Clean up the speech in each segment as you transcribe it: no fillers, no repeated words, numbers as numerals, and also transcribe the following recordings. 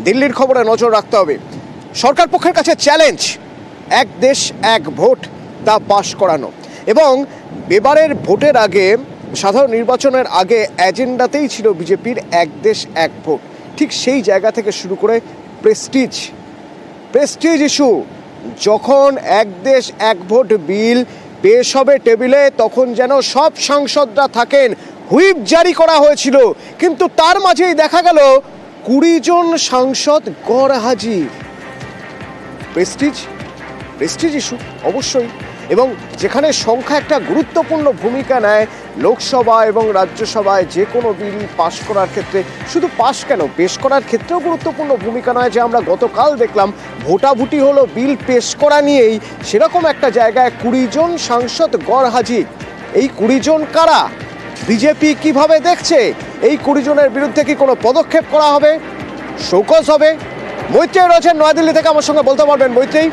দিল্লির খবরে নজর রাখতে হবে। সরকার পক্ষের কাছে চ্যালেঞ্জ, এক দেশ এক ভোট তা পাশ করানো। এবং এবারের ভোটের আগে, সাধারণ নির্বাচনের আগে এজেন্ডাতেই ছিল বিজেপির এক দেশ এক ভোট। ঠিক সেই জায়গা থেকে শুরু করে প্রেস্টিজ ইস্যু, যখন এক দেশ এক ভোট বিল পেশ হবে টেবিলে, তখন যেন সব সাংসদরা থাকেন। হুইপ জারি করা হয়েছিল, কিন্তু তার মাঝেই দেখা গেল 20 জন সাংসদ গরহাজির। প্রেস্টিজ ইস্যু অবশ্যই, এবং যেখানে সংখ্যা একটা গুরুত্বপূর্ণ ভূমিকা নেয় লোকসভা এবং রাজ্যসভায় যে কোনো বিল পাশ করার ক্ষেত্রে, শুধু পাশ কেন, পেশ করার ক্ষেত্রেও গুরুত্বপূর্ণ ভূমিকা নয়। যে আমরা গতকাল দেখলাম ভোটাভুটি হলো বিল পেশ করা নিয়েই, সেরকম একটা জায়গায় 20 জন সাংসদ গরহাজির। এই 20 জন কারা? বিজেপি কিভাবে দেখছে? এই 20 জনের বিরুদ্ধে কি কোনো পদক্ষেপ করা হবে, শোকজ হবে? মৈত্রেয়ী রয়েছেন নয়াদিল্লি থেকে, আমার সঙ্গে বলতে পারবেন মৈত্রেয়ী?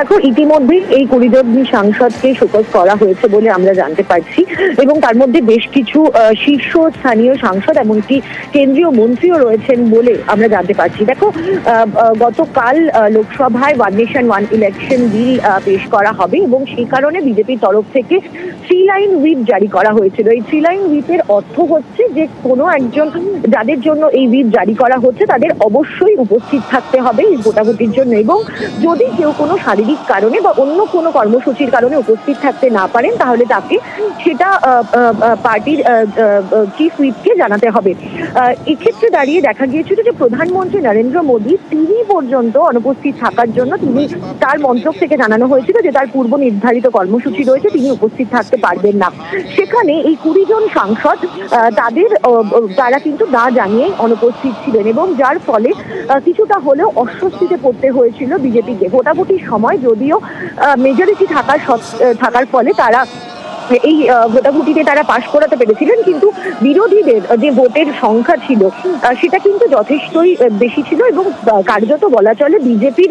দেখো, ইতিমধ্যে এই 20 জন সাংসদকে শোকজ করা হয়েছে বলে আমরা জানতে পারছি, এবং তার মধ্যে বেশ কিছু শীর্ষস্থানীয় সাংসদ এমনকি কেন্দ্রীয় মন্ত্রীও রয়েছেন বলে আমরা জানতে পারছি। দেখো, গতকাল লোকসভায় one nation one election bill পেশ করা হবে, এবং সেই কারণে বিজেপির তরফ থেকে 3 লাইন হুইপ জারি করা হয়েছিল। এই 3 লাইন হুইপের অর্থ হচ্ছে যে কোনো একজন, যাদের জন্য এই হুইপ জারি করা হচ্ছে, তাদের অবশ্যই উপস্থিত থাকতে হবে এই ভোটাভুটির জন্য, এবং যদি কেউ কোনো শারীরিক কারণে বা অন্য কোনো কর্মসূচির কারণে উপস্থিত থাকতে না পারেন, তাহলে তাকে সেটা পার্টির চিফ হুইপকে জানাতে হবে। এক্ষেত্রে দাঁড়িয়ে দেখা গিয়েছিল যে প্রধানমন্ত্রী নরেন্দ্র মোদী, তিনি পর্যন্ত অনুপস্থিত থাকার জন্য তার মন্ত্রক থেকে জানানো হয়েছিল যে তার পূর্ব নির্ধারিত কর্মসূচি রয়েছে, তিনি উপস্থিত থাকতে পারবেন না। সেখানে এই 20 জন সাংসদ তারা কিন্তু না জানিয়ে অনুপস্থিত ছিলেন, এবং যার ফলে কিছুটা হলেও অস্বস্তিতে পড়তে হয়েছিল বিজেপিকে। ভোটাভুটির সময় যদিও মেজরিটি থাকার ফলে তারা এই ভোটাভুটিতে তারা পাশ করাতে পেরেছিলেন, কিন্তু বিরোধীদের যে ভোটের সংখ্যা ছিল সেটা কিন্তু যথেষ্টই বেশি ছিল, এবং কার্যত বলা চলে বিজেপির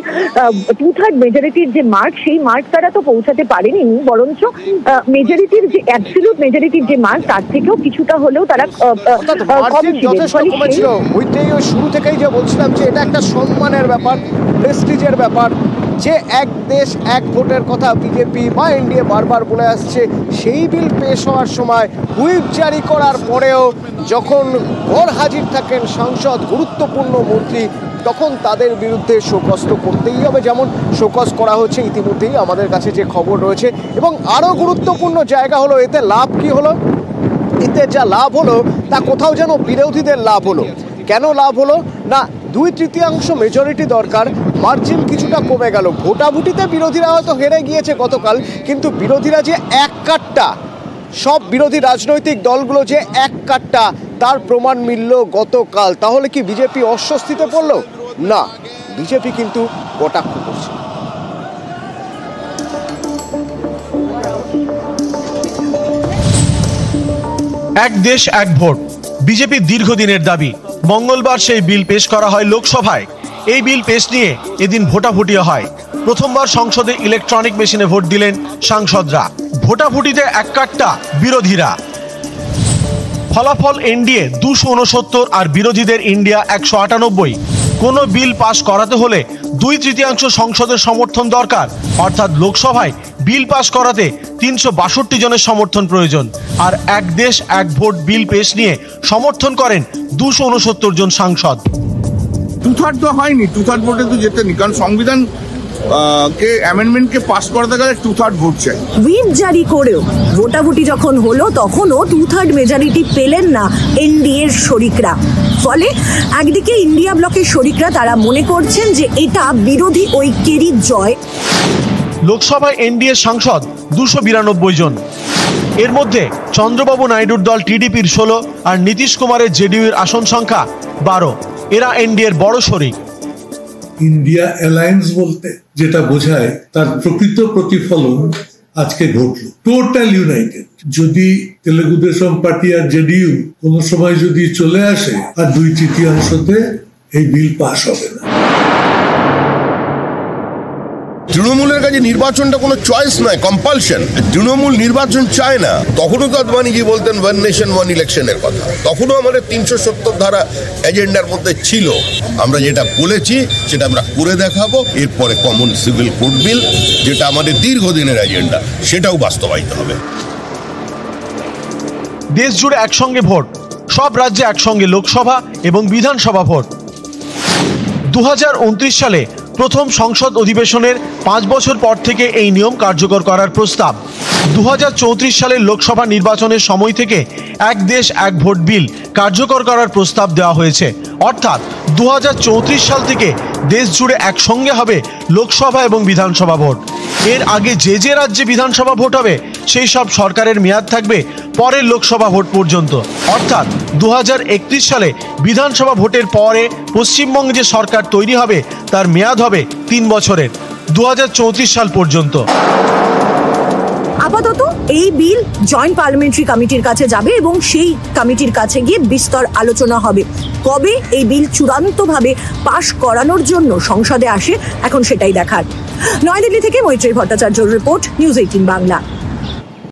2/3 মেজরিটির যে মার্ক, সেই মার্ক তারা তো পৌঁছাতে পারেনি, বরঞ্চ মেজরিটির যে অ্যাবসলিউট মেজরিটির যে মার্ক, তার থেকেও কিছুটা হলেও তারা কমেছিল। ওইটাই শুরু থেকেই যে বলছিলাম যে এটা একটা সম্মানের ব্যাপার, প্রেস্টিজের ব্যাপার, যে এক দেশ এক ভোটের কথা বিজেপি বা এনডিএ বারবার বলে আসছে। সেই বিল পেশ হওয়ার সময় হুইপ জারি করার পরেও যখন গরহাজির থাকেন সাংসদ, গুরুত্বপূর্ণ মন্ত্রী, তখন তাদের বিরুদ্ধে শোকজ তো করতেই হবে, যেমন শোকজ করা হচ্ছে ইতিমধ্যেই আমাদের কাছে যে খবর রয়েছে। এবং আরও গুরুত্বপূর্ণ জায়গা হলো, এতে লাভ কি হলো? এতে যা লাভ হলো তা কোথাও যেন বিরোধীদের লাভ হলো। কেন লাভ হলো? না, 2/3 মেজরিটি দরকার, মার্জিন কিছুটা কমে গেল। ভোটাভুটিতে বিরোধীরা হয়তো হেরে গিয়েছে গতকাল, কিন্তু বিরোধীরা যে এক কাট্টা, সব বিরোধী রাজনৈতিক দলগুলো যে এক কাট্টা, তার প্রমাণ মিলল গতকাল। তাহলে কি বিজেপি অস্বস্তিতে পড়ল? না, বিজেপি কিন্তু কটাক্ষ করছে। এক দেশ এক ভোট বিজেপির দীর্ঘদিনের দাবি। মঙ্গলবার সেই বিল পেশ করা হয় লোকসভায়। এই বিল পেশ নিয়ে এদিন ভোটাভুটিও হয়। প্রথমবার সংসদে ইলেকট্রনিক মেশিনে ভোট দিলেন সাংসদরা। ভোটাভুটিতে এক কাট্টা বিরোধীরা। ফলাফল এনডিএ 269 আর বিরোধীদের ইন্ডিয়া 198। কোনো বিল পাশ করাতে হলে 2/3 সংসদের সমর্থন দরকার, অর্থাৎ লোকসভায় বিল পাশ করাতে 362 জনের সমর্থন প্রয়োজন। আর এক দেশ এক ভোট বিল পেশ নিয়ে সমর্থন করেন 269 জন সাংসদ। 2/3 তো হয়নি, 2/3 ভোটে তো যেতেনি, কারণ সংবিধান কে অ্যামেন্ডমেন্টকে পাস করাতে গেলে 2/3 ভোট চাই। হুইপ জারি করেও ভোটাভুটি যখন হলো, তখনও 2/3 মেজরিটি পেলেন না এনডিএর শরিকরা। ফলে একদিকে ইন্ডিয়া ব্লকের শরিকরা তারা মনে করছেন যে এটা বিরোধী ঐক্যেরই জয়। লোকসভায় এনডিএ সাংসদ 292 জন। এর মধ্যে চন্দ্রবাবু নাইডুর দল টিডিপির 16 আর নীতিশ কুমারের জেডিইউর আসন সংখ্যা 12। এরা এনডিএর বড় শরিক। ইন্ডিয়া অ্যালায়েন্স বলতে যেটা বোঝায়, তার প্রকৃত প্রতিফলন আজকে ঘটল। Total United. যদি তেলেগু দেশম পার্টি আর জেডিইউ কোনো সময় যদি চলে আসে, আর 2/3 এই বিল পাস হবে না। তৃণমূলের কাছে নির্বাচনটা কোনো চয়েস নয়, কম্পালশন। তৃণমূল নির্বাচন চায় না। তখনও তো আদবানিজি বলতেন ওয়ান নেশন ওয়ান ইলেকশনের কথা, তখনও আমাদের 370 ধারা এজেন্ডার মধ্যে ছিল। আমরা যেটা বলেছি সেটা আমরা করে দেখাবো। এরপরে কমন সিভিল কোড বিল, যেটা আমাদের দীর্ঘদিনের এজেন্ডা, সেটাও বাস্তবায়িত হবে। দেশ জুড়ে একসঙ্গে ভোট, সব রাজ্যে একসঙ্গে লোকসভা এবং বিধানসভা ভোট। 2029 সালে প্রথম সংসদ অধিবেশনের 5 বছর পর থেকে এই নিয়ম কার্যকর করার প্রস্তাব। 2034 সালের লোকসভা নির্বাচনের সময় থেকে এক দেশ এক ভোট বিল কার্যকর করার প্রস্তাব দেওয়া হয়েছে। অর্থাৎ 2034 সাল থেকে দেশ জুড়ে একসঙ্গে হবে লোকসভা এবং বিধানসভা ভোট। এর আগে যে যে রাজ্যে বিধানসভা ভোট হবে সেই সব সরকারের মেয়াদ থাকবে পরের লোকসভা ভোট পর্যন্ত। অর্থাৎ 2031 সালে বিধানসভা ভোটের পরে পশ্চিমবঙ্গে যে সরকার তৈরি হবে তার মেয়াদ হবে 3 বছরের, 2034 সাল পর্যন্ত। আপাতত এই বিল জয়েন্ট পার্লামেন্টারি কমিটির কাছে যাবে এবং সেই কমিটির কাছে গিয়ে বিস্তর আলোচনা হবে। কবে এই বিল চূড়ান্তভাবে পাশ করানোর জন্য সংসদে আসে এখন সেটাই দেখার। নয়াদিল্লি থেকে মৈত্রী ভট্টাচার্যর রিপোর্ট, নিউজ 18 বাংলা।